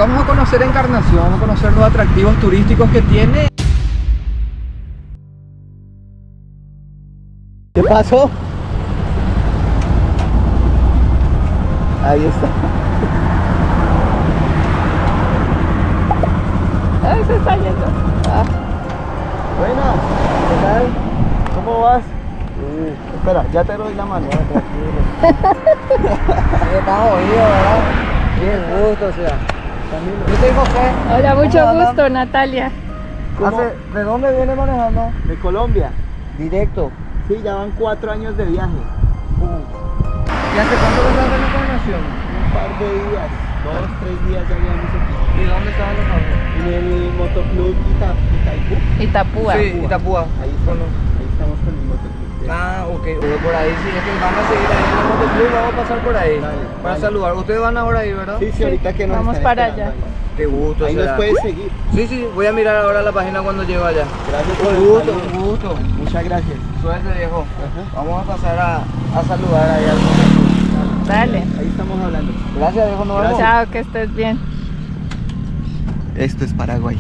vamos a conocer Encarnación, vamos a conocer los atractivos turísticos que tiene. ¿Qué pasó? Ahí está. Ay, se está yendo. Ah. Buenas, ¿qué tal? ¿Cómo vas? Espera, ya te doy la mano, tranquilo. Estamos oídos, ¿verdad? Qué gusto, o sea. Yo soy José. Hola, mucho ¿Cómo andan? gusto, Natalia. ¿De dónde viene manejando? De Colombia. Directo. Sí, ya van 4 años de viaje. ¿Y hace cuánto que estás en Encarnación? Un par de días, 2, 3 días ya llevamos aquí. ¿Y dónde estaban los autos? En el motoclub Itaipú. Itapúa. Sí, Itapúa. Ahí estamos con el motoclub. Ah, ok. Pero por ahí, sí, es que van a seguir ahí en el motoclub, vamos a pasar por ahí. Dale, para dale. saludar. Ustedes van ahora ahí, ¿verdad? Sí, sí, ahorita que nos Vamos están para esperando allá. ahí. Qué gusto, Ahí o sea. nos puedes seguir. Sí, sí, voy a mirar ahora la página cuando llego allá. Gracias por Un el gusto, saludo. un gusto. Muchas gracias. Suerte, viejo. Ajá. Vamos a pasar a saludar ahí al motoclub. Dale. Ahí estamos hablando. Gracias, viejo, nos vemos. Chao, que estés bien. Esto es Paraguay.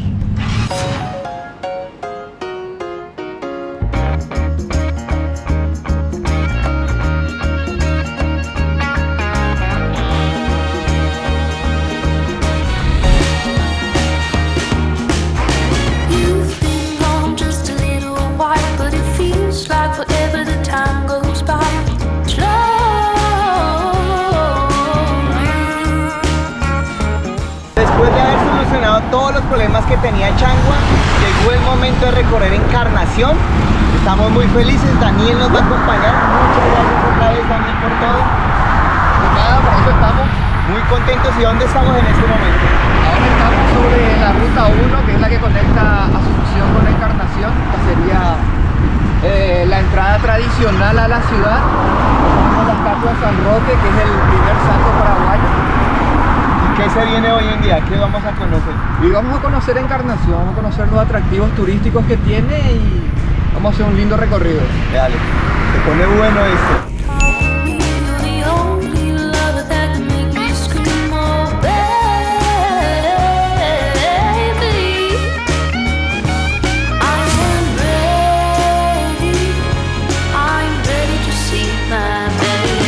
You've been gone just a little while, but it feels like forever. The time goes by slowly. Después de haber solucionado todos los problemas que tenía Changua, llegó el momento de recorrer Encarnación. Estamos muy felices, Daniel nos va a acompañar. Muchas gracias otra vez, Daniel, por todo. Nada, por eso estamos. Muy contentos. ¿Y dónde estamos en este momento? Ahora estamos sobre la ruta 1, que es la que conecta Asunción con Encarnación. Esta sería la entrada tradicional a la ciudad. Tenemos la estatua de San Roque, que es el primer santo paraguayo. ¿Y qué se viene hoy en día? ¿Qué vamos a conocer? Y vamos a conocer Encarnación, vamos a conocer los atractivos turísticos que tiene y vamos a hacer un lindo recorrido. Dale, se pone bueno esto. You're the only lover that can make me scream, oh baby. I'm ready to see my baby.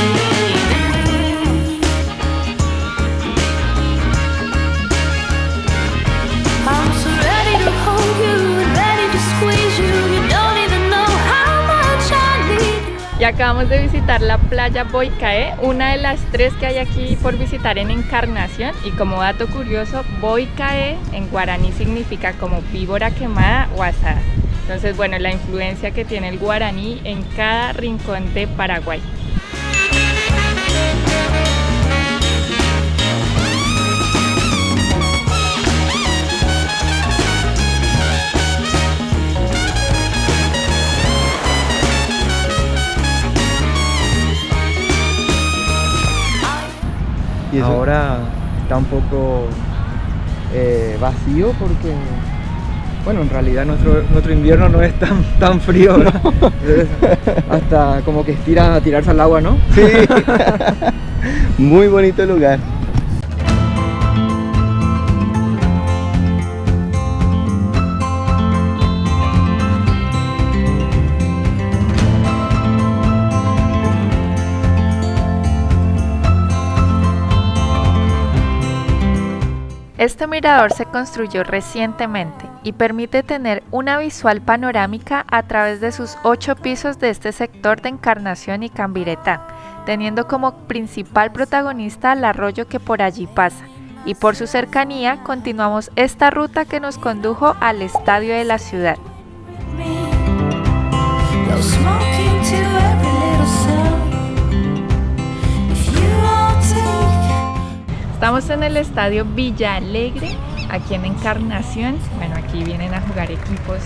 I'm so ready to hold you and ready to squeeze you. You don't even know how much I need you. Y acabamos de visitar la playa Boicaé, una de las 3 que hay aquí por visitar en Encarnación. Y como dato curioso, Boicaé en guaraní significa como víbora quemada o asada. Entonces, bueno, la influencia que tiene el guaraní en cada rincón de Paraguay. ¿Y eso? Ahora está un poco vacío porque, bueno, en realidad nuestro invierno no es tan frío, ¿verdad? Entonces, hasta como que estira a tirarse al agua, ¿no? Sí. Muy bonito lugar. Este mirador se construyó recientemente y permite tener una visual panorámica a través de sus 8 pisos de este sector de Encarnación y Cambiretá, teniendo como principal protagonista el arroyo que por allí pasa. Y por su cercanía continuamos esta ruta que nos condujo al estadio de la ciudad. No smoking to every little sound. If you all take Estamos en el estadio Villa Alegre, aquí en Encarnación. Bueno, aquí vienen a jugar equipos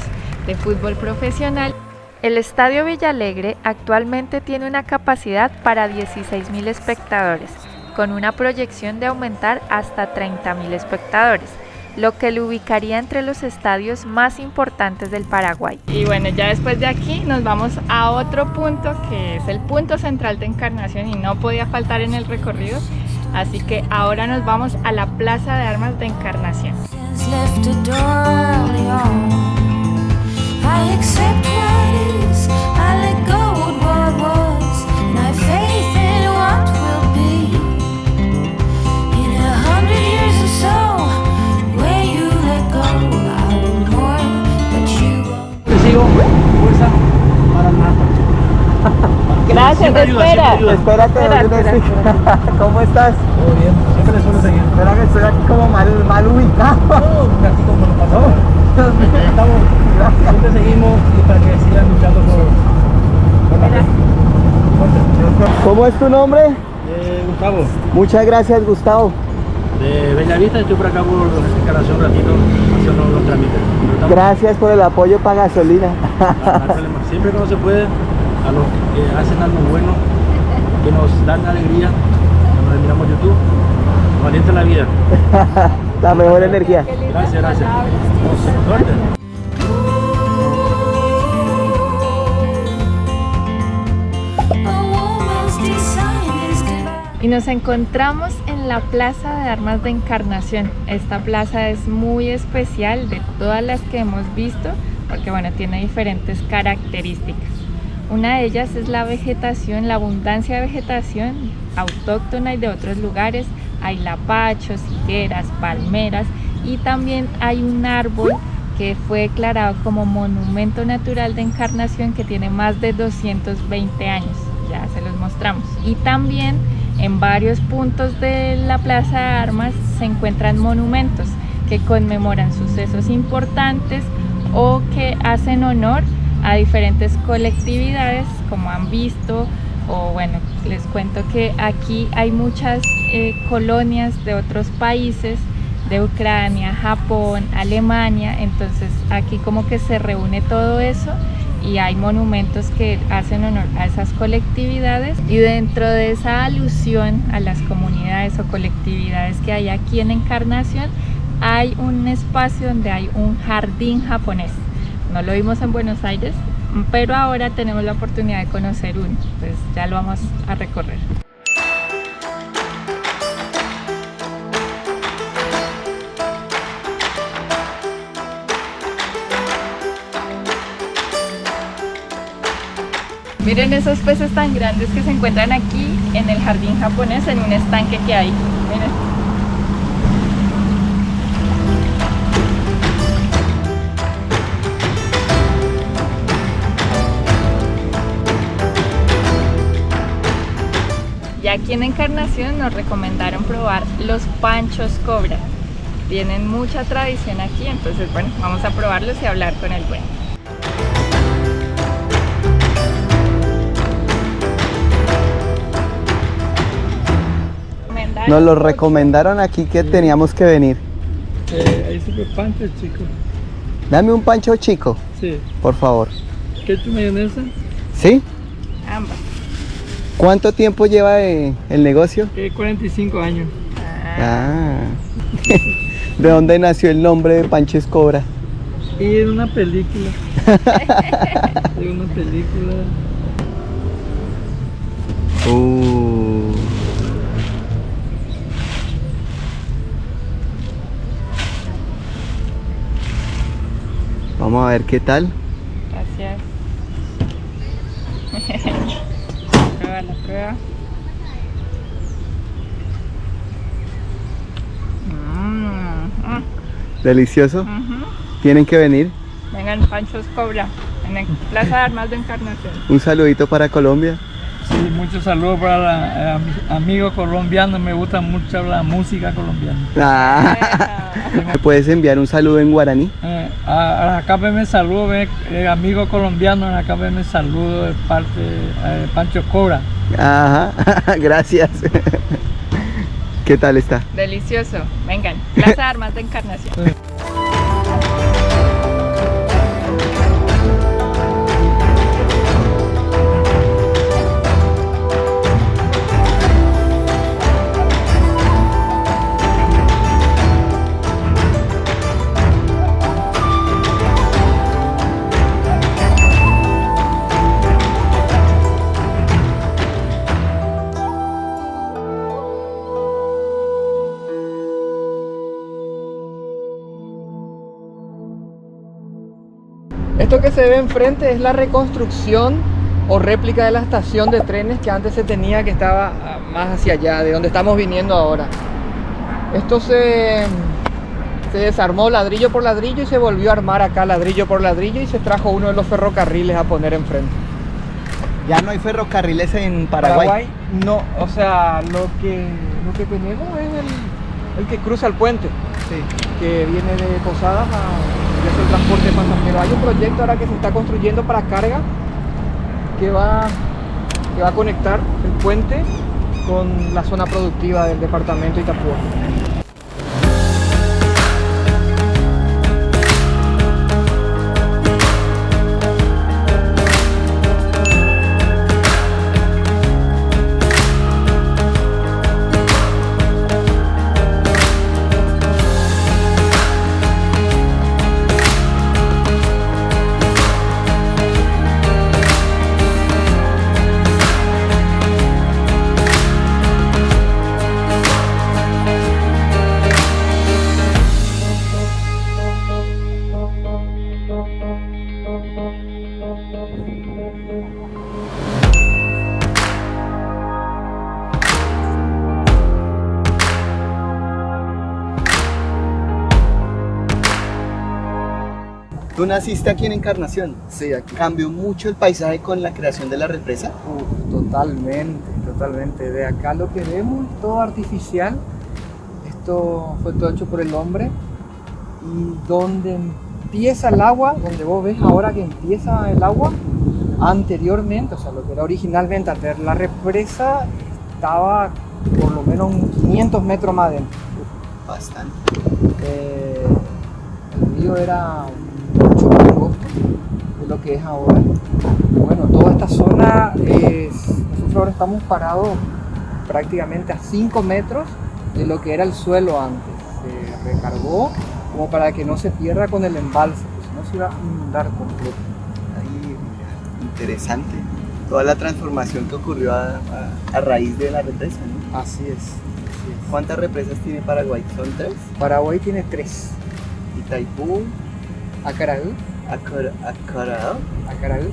de fútbol profesional. El estadio Villa Alegre actualmente tiene una capacidad para 16.000 espectadores, con una proyección de aumentar hasta 30.000 espectadores, lo que lo ubicaría entre los estadios más importantes del Paraguay. Y bueno, ya después de aquí nos vamos a otro punto que es el punto central de Encarnación y no podía faltar en el recorrido, Así que ahora nos vamos a la Plaza de Armas de Encarnación. Has left a door early on. I accept what is, I let go of what was, and I have faith in what will be. In 100 years or so, where you let go, I will mourn, but you won't. Te sigo, fuerza para nada. Gracias, Siempre ayuda, espera. siempre ayuda. Espérate, ¿cómo estás? Todo bien, siempre le suelo seguir. Espera que estoy aquí como mal ubicado. Un ratito como lo pasó. Estamos, siempre seguimos y para que sigan luchando por la gente. ¿Cómo es tu nombre? Gustavo, Muchas gracias, Gustavo. de Bellavista, estoy por acá por Encarnación un ratito haciendo los trámites. Pero estamos- Gracias por el apoyo para gasolina. no hay problema. Siempre cuando se puede, a los que hacen algo bueno, que nos dan alegría, cuando miramos YouTube, nos alienta la vida. La mejor energía. Gracias, gracias. Suerte. A woman's design is divine. Y nos encontramos en la Plaza de Armas de Encarnación. Esta plaza es muy especial de todas las que hemos visto porque bueno, tiene diferentes características. Una de ellas es la vegetación, la abundancia de vegetación autóctona y de otros lugares. Hay lapachos, higueras, palmeras y también hay un árbol que fue declarado como Monumento Natural de Encarnación que tiene más de 220 años. Ya se los mostramos. Y también en varios puntos de la Plaza de Armas se encuentran monumentos que conmemoran sucesos importantes o que hacen honor a diferentes colectividades, como han visto, o bueno, les cuento que aquí hay muchas colonias de otros países, de Ucrania, Japón, Alemania, entonces aquí como que se reúne todo eso y hay monumentos que hacen honor a esas colectividades, y dentro de esa alusión a las comunidades o colectividades que hay aquí en Encarnación hay un espacio donde hay un jardín japonés. No lo vimos en Buenos Aires, pero ahora tenemos la oportunidad de conocer uno, pues ya lo vamos a recorrer. Miren esos peces tan grandes que se encuentran aquí en el jardín japonés, en un estanque que hay. Miren. Y aquí en Encarnación nos recomendaron probar los panchos cobra. Tienen mucha tradición aquí, entonces bueno, vamos a probarlos y hablar con el dueño. Nos lo recomendaron aquí que teníamos que venir. Hay super panchos, chicos. Dame un pancho chico, Sí. por favor. ¿Ketchup, mayonesa? ¿Sí? Ambas. ¿Cuánto tiempo lleva el negocio? 45 años. Ah. ¿De dónde nació el nombre de Pancho Cobra? Y en una película. De una película. Vamos a ver qué tal. Gracias. Prueba la prueba. Delicioso. Tienen que venir. Vengan, Panchos Cobra, en la Plaza de Armas de Encarnación. Un saludito para Colombia. Sí, muchos saludos para mis amigos colombianos. Me gusta mucho la música colombiana. ¿Me puedes enviar un saludo en guaraní? Acá me saludo, amigo colombiano. Acá me saludo de parte de Pancho Cobra. Ajá, gracias. ¿Qué tal está? Delicioso. Vengan, Plaza de Armas de Encarnación. Esto que se ve enfrente es la reconstrucción o réplica de la estación de trenes que antes se tenía, que estaba más hacia allá, de donde estamos viniendo ahora. Esto se desarmó ladrillo por ladrillo y se volvió a armar acá ladrillo por ladrillo y se trajo uno de los ferrocarriles a poner enfrente. Ya no hay ferrocarriles en Paraguay. No, o sea, lo que tenemos es el que cruza el puente, que viene de Posadas y hace el transporte de pasajeros. Hay un proyecto ahora que se está construyendo para carga que va a conectar el puente con la zona productiva del departamento de Itapúa. Tú naciste aquí en Encarnación. Sí, aquí. ¿Cambió mucho el paisaje con la creación de la represa? Totalmente. De acá lo que vemos es todo artificial. Esto fue todo hecho por el hombre. Y donde empieza el agua, donde vos ves ahora que empieza el agua, anteriormente, o sea, lo que era originalmente antes, la represa estaba por lo menos 500 metros más adentro. Bastante. El río era mucho más angosto de lo que es ahora. Bueno, toda esta zona nosotros ahora estamos parados prácticamente a 5 metros de lo que era el suelo antes. Se recargó como para que no se pierda con el embalse, pues si no se iba a inundar completo. Ahí, mira, interesante. Toda la transformación que ocurrió a raíz de la represa, ¿no? Así es. ¿Cuántas represas tiene Paraguay? ¿Son 3? Paraguay tiene 3. Itaipú, Acaraú, Acaraú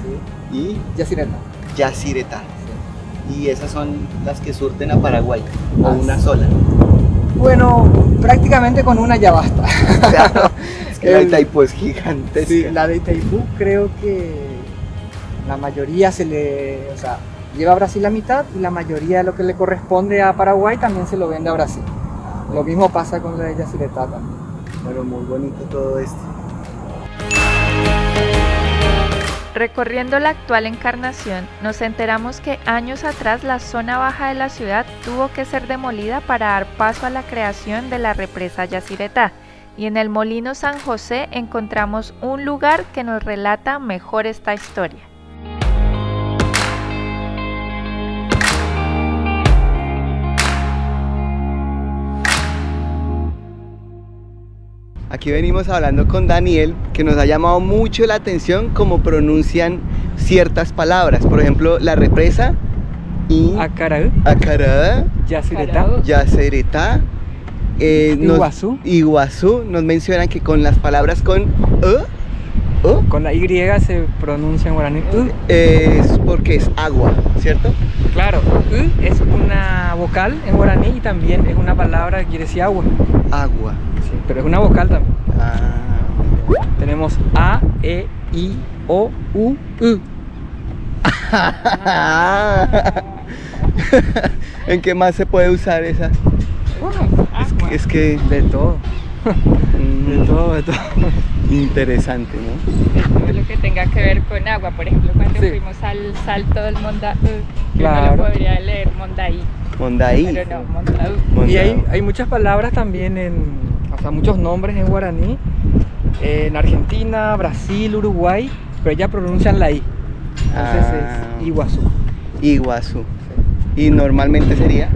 sí, y Yacyretá. Yacyretá. Y esas son las que surten a Paraguay, o una sola. Bueno, prácticamente con una ya basta. Claro, es que la de Itaipú es gigantesca. Sí, la de Itaipú creo que la mayoría lleva a Brasil la mitad y la mayoría de lo que le corresponde a Paraguay también se lo vende a Brasil. Lo mismo pasa con la de Yacyretá también. Bueno, muy bonito todo esto. Recorriendo la actual Encarnación, nos enteramos que años atrás la zona baja de la ciudad tuvo que ser demolida para dar paso a la creación de la represa Yacyretá, y en el Molino San José encontramos un lugar que nos relata mejor esta historia. Aquí venimos hablando con Daniel, que nos ha llamado mucho la atención cómo pronuncian ciertas palabras. Por ejemplo, la represa y Acaraú, Yacyretá, Iguazú. Nos mencionan que con las palabras con con la Y se pronuncia en guaraní es porque es agua, ¿cierto? Claro, es una vocal en guaraní y también es una palabra que quiere decir agua. Agua. Sí, pero es una vocal también. Ah. Tenemos A, E, I, O, U, U. ¿En qué más se puede usar esa? Es que De todo. De todo. Interesante, ¿no? Todo lo que tenga que ver con agua, por ejemplo, cuando Sí. fuimos al salto del Mondaú, que Claro. uno lo podría leer Mondaí, Mondaí. pero no, Mondaú. Y hay muchas palabras también muchos nombres en guaraní, en Argentina, Brasil, Uruguay, pero ya pronuncian la I. Entonces es Iguazú. Iguazú. Y normalmente sería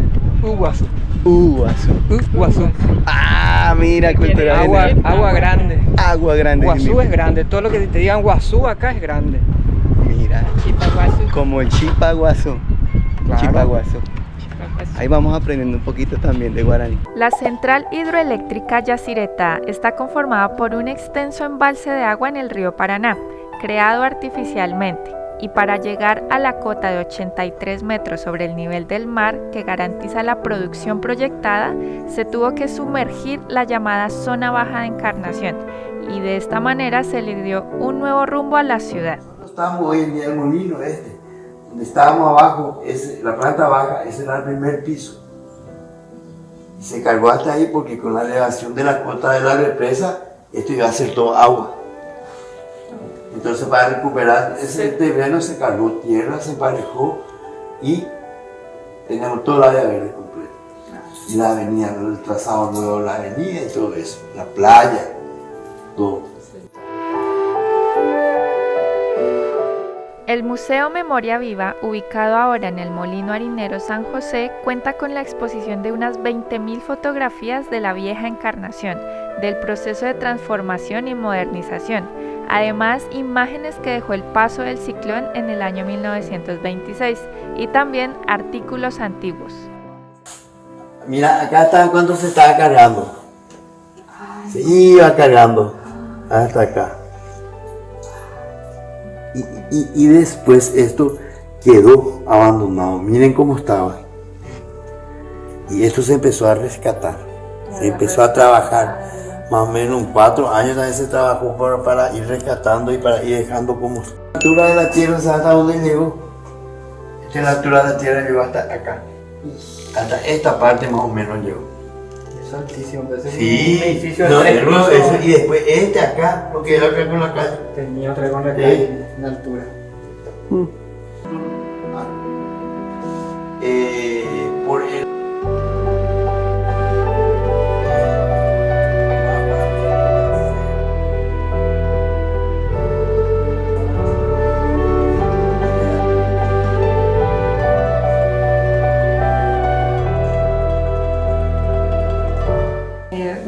Uguazú. Uguazú. Ah, mira, cultura Agua, general. agua grande. Agua grande. Guazú es grande. Todo lo que te digan Guazú acá es grande. Mira, Chipaguazú. como el Chipaguazú. Claro. Chipaguazú. proceso. Ahí vamos aprendiendo un poquito también de guaraní. La central hidroeléctrica Yacyretá está conformada por un extenso embalse de agua en el río Paraná, creado artificialmente, y para llegar a la cota de 83 metros sobre el nivel del mar que garantiza la producción proyectada, se tuvo que sumergir la llamada zona baja de Encarnación, y de esta manera se le dio un nuevo rumbo a la ciudad. Estamos hoy en día en el molino donde estábamos abajo, la planta baja, ese era el primer piso. Y se cargó hasta ahí porque con la elevación de la cota de la represa, esto iba a ser todo agua. Entonces para recuperar ese terreno se cargó tierra, se emparejó y teníamos toda la área verde completa. Y la avenida, el trazado nuevo de la avenida y todo eso, la playa, todo. El Museo Memoria Viva, ubicado ahora en el Molino Harinero San José, cuenta con la exposición de unas 20.000 fotografías de la vieja Encarnación, del proceso de transformación y modernización. Además, imágenes que dejó el paso del ciclón en el año 1926 y también artículos antiguos. Mira, acá está cuando se estaba cargando. Se iba cargando hasta acá. Y después esto quedó abandonado. Miren cómo estaba. Y esto se empezó a rescatar. Se empezó a trabajar. Más o menos 4 años también se trabajó para ir rescatando y para ir dejando como... La altura de la tierra, ¿sabes hasta dónde llegó? Esta es la altura de la tierra, llegó hasta acá. Hasta esta parte más o menos llegó. Es altísimo, parece Sí, un edificio no, de 3 pisos. eso, y después este acá, porque era acá con la calle. Tenía otra con la calle en altura. Por el...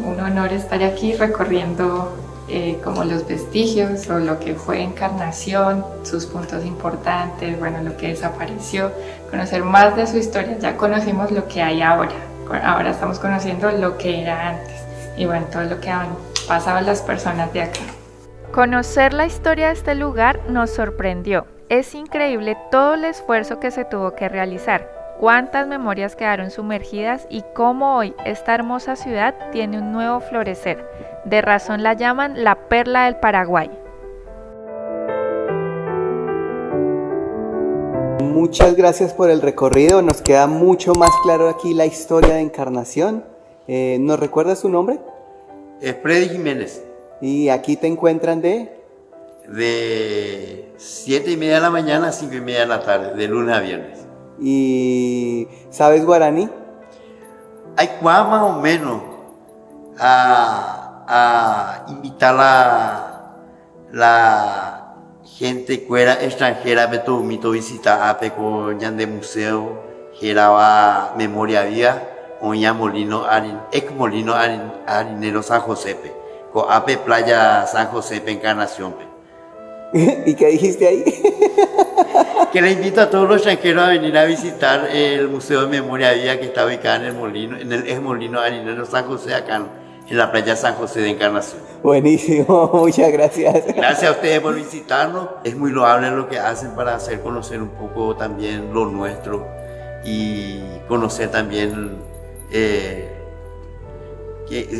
Un honor estar aquí recorriendo como los vestigios o lo que fue Encarnación, sus puntos importantes, bueno, lo que desapareció, conocer más de su historia. Ya conocimos lo que hay ahora estamos conociendo lo que era antes y bueno, todo lo que han pasado las personas de acá. Conocer la historia de este lugar nos sorprendió. Es increíble todo el esfuerzo que se tuvo que realizar, cuántas memorias quedaron sumergidas y cómo hoy esta hermosa ciudad tiene un nuevo florecer. De razón la llaman la perla del Paraguay. Muchas gracias por el recorrido, nos queda mucho más claro aquí la historia de Encarnación. ¿Nos recuerda su nombre? Es Freddy Jiménez, Y aquí te encuentran de... 7:30 de la mañana a 5:30 de la tarde, de lunes a viernes. ¿Y sabes guaraní? Hay cuá más o menos a invitar la gente fuera extranjera a visitar a Peco de museo, que era Memoria Viva, o ya Molino Harinero San José, con Ape Playa San José, Encarnación. ¿Y qué dijiste ahí? Que le invito a todos los extranjeros a venir a visitar el Museo de Memoria Viva que está ubicado en el molino, en el ex molino Harinero San José, acá en la playa San José de Encarnación. Buenísimo, muchas gracias. Gracias a ustedes por visitarnos. Es muy loable lo que hacen para hacer conocer un poco también lo nuestro y conocer también,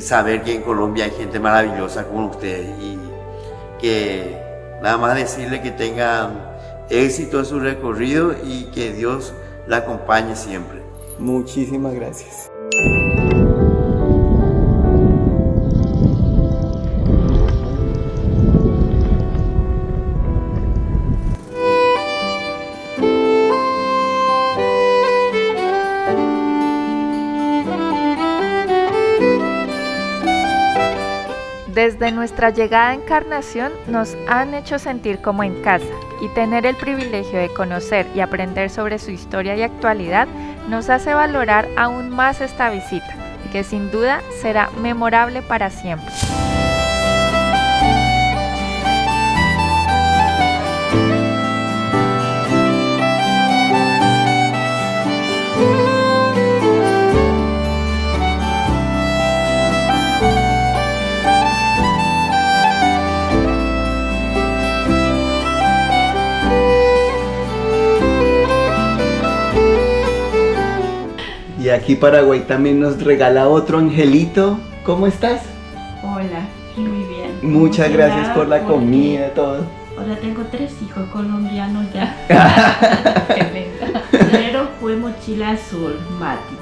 saber que en Colombia hay gente maravillosa como ustedes y que nada más decirle que tengan éxito en su recorrido y que Dios la acompañe siempre. Muchísimas gracias. Desde nuestra llegada a Encarnación nos han hecho sentir como en casa y tener el privilegio de conocer y aprender sobre su historia y actualidad nos hace valorar aún más esta visita, que sin duda será memorable para siempre. Y aquí Paraguay también nos regala otro angelito. ¿Cómo estás? Hola, muy bien. Muchas gracias por la Emocionada comida y todo. porque ahora tengo 3 hijos colombianos ya. Qué linda. Primero fue Mochila Azul, Mati.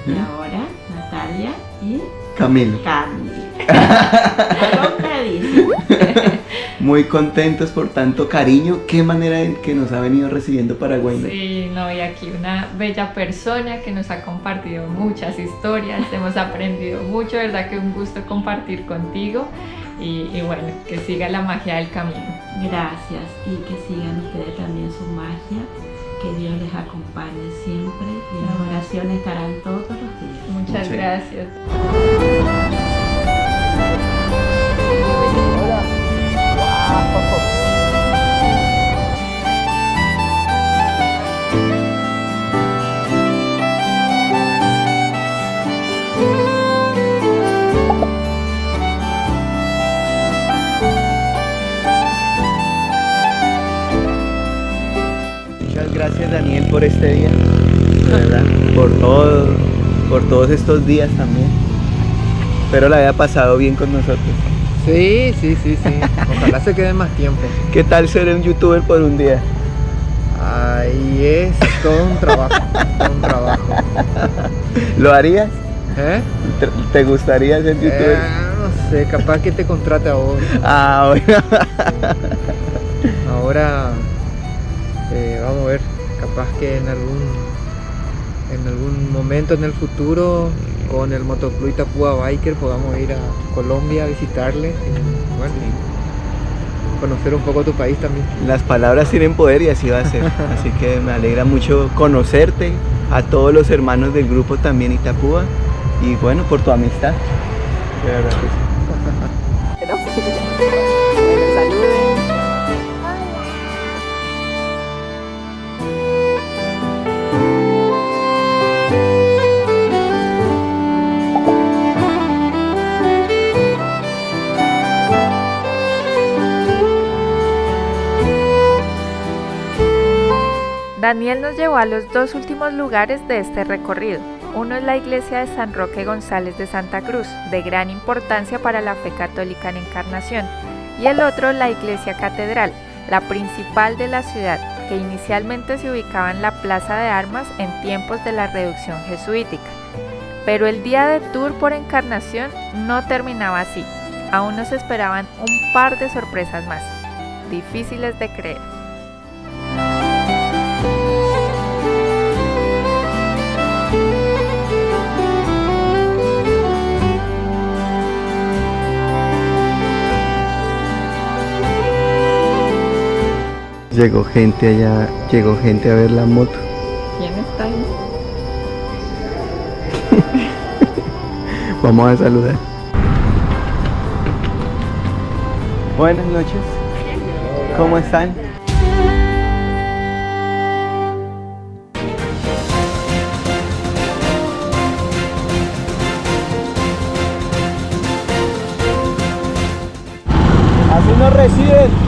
Y ahora Natalia y Camilo. Cami. Alocadísimo. Muy contentos por tanto cariño. Qué manera en que nos ha venido recibiendo Paraguay. Sí, no, y aquí una bella persona que nos ha compartido muchas historias, hemos aprendido mucho, verdad que un gusto compartir contigo y bueno, que siga la magia del camino. Gracias y que sigan ustedes también su magia. Que Dios les acompañe siempre y las oraciones estarán todos los días. Muchas Muchas gracias. Muchas gracias Daniel por este día, de verdad, por todos estos días también. Espero la haya pasado bien con nosotros. Sí. Ojalá se queden más tiempo. ¿Qué tal ser un youtuber por un día? Ahí es todo un trabajo, ¿Lo harías? ¿Eh? ¿Te gustaría ser youtuber? No sé, capaz que te contrate a vos. Ah, bueno. Ahora vamos a ver, capaz que en algún momento en el futuro con el Motoclub Itapúa Biker podamos ir a Colombia a visitarle y, bueno, y conocer un poco tu país también. Las palabras tienen poder y así va a ser. Así que me alegra mucho conocerte, a todos los hermanos del grupo también Itapúa y bueno, por tu amistad. De verdad que sí. Daniel nos llevó a los 2 últimos lugares de este recorrido. Uno es la iglesia de San Roque González de Santa Cruz, de gran importancia para la fe católica en Encarnación, y el otro la iglesia catedral, la principal de la ciudad, que inicialmente se ubicaba en la Plaza de Armas en tiempos de la reducción jesuítica. Pero el día de tour por Encarnación no terminaba así, aún nos esperaban un par de sorpresas más, difíciles de creer. Llegó gente allá, llegó gente a ver la moto. ¿Quién está ahí? Vamos a saludar. Buenas noches. ¿Cómo están? Así nos reciben.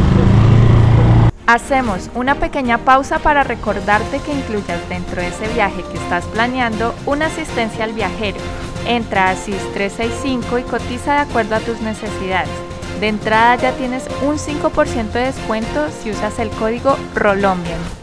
Hacemos una pequeña pausa para recordarte que incluyas dentro de ese viaje que estás planeando una asistencia al viajero. Entra a SIS 365 y cotiza de acuerdo a tus necesidades. De entrada ya tienes un 5% de descuento si usas el código ROLOMBIAN.